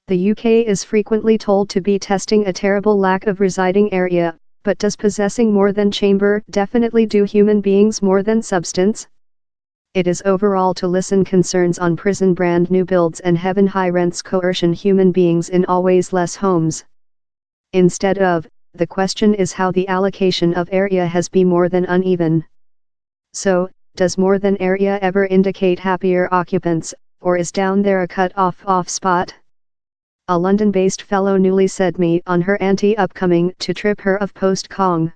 The UK is frequently told to be testing a terrible lack of residing area, but does possessing more than chamber definitely do human beings more than substance? It is overall to listen concerns on prison brand new builds and heaven high rents coercion human beings in always less homes. Instead of, the question is how the allocation of area has been more than uneven. So, does more than area ever indicate happier occupants, or is down there a cut-off spot? A London-based fellow newly said me on her upcoming to trip her of post-Kong.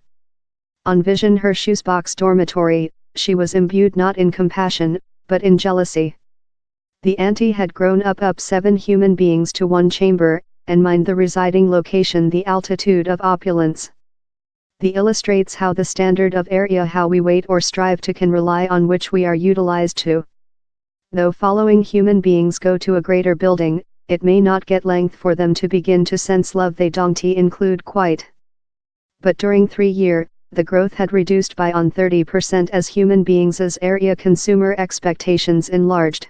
On vision her shoesbox dormitory, she was imbued not in compassion, but in jealousy. The auntie had grown up 7 human beings to 1 chamber, and mind the residing location the altitude of opulence. The illustrates how the standard of area how we wait or strive to can rely on which we are utilized to. Though following human beings go to a greater building, it may not get length for them to begin to sense love they don't include quite. But during 3 years, the growth had reduced by on 30% as human beings as area consumer expectations enlarged.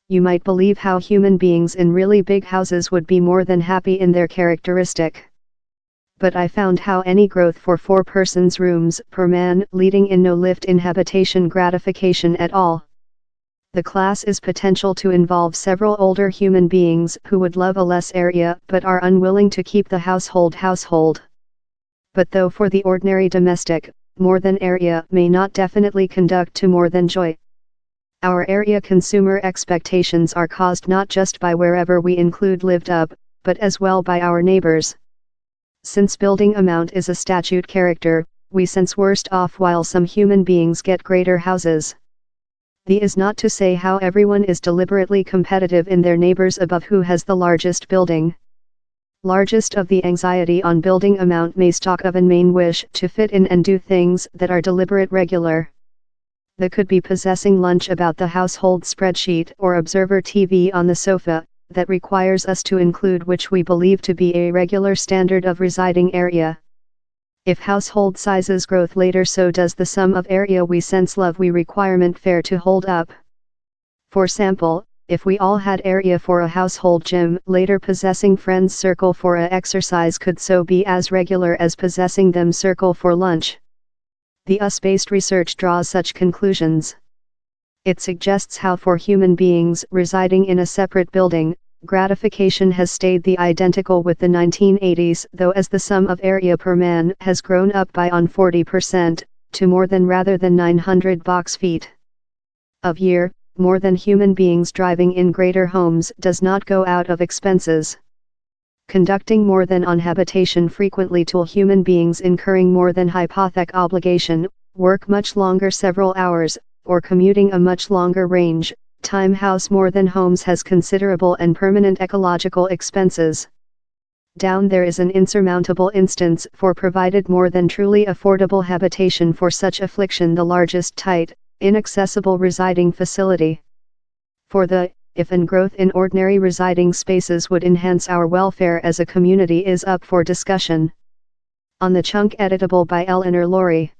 You might believe how human beings in really big houses would be more than happy in their characteristic. But I found how any growth for 4 persons rooms per man leading in no lift in habitation gratification at all. The class is potential to involve several older human beings who would love a less area but are unwilling to keep the household. But though for the ordinary domestic, more than area may not definitely conduct to more than joy. Our area consumer expectations are caused not just by wherever we include lived up, but as well by our neighbors. Since building amount is a statute character, we sense worst off while some human beings get greater houses. The is not to say how everyone is deliberately competitive in their neighbors above who has the largest building. Largest of the anxiety on building amount may stalk of an main wish to fit in and do things that are deliberate regular. The could be possessing lunch about the household spreadsheet or observer TV on the sofa, that requires us to include which we believe to be a regular standard of residing area. If household sizes growth later, so does the sum of area we sense love we requirement fair to hold up. For sample, if we all had area for a household gym, later possessing friends circle for a exercise could so be as regular as possessing them circle for lunch. The US-based research draws such conclusions. It suggests how for human beings residing in a separate building, gratification has stayed the identical with the 1980s, though as the sum of area per man has grown up by on 40%, to more than rather than 900 box feet of year, more than human beings driving in greater homes does not go out of expenses. Conducting more than on habitation frequently to human beings incurring more than hypothec obligation, work much longer several hours, or commuting a much longer range, time house more than homes has considerable and permanent ecological expenses. Down there is an insurmountable instance for provided more than truly affordable habitation for such affliction the largest tight, inaccessible residing facility. For the, if and growth in ordinary residing spaces would enhance our welfare as a community is up for discussion. On the Chunk editable by Eleanor Laurie.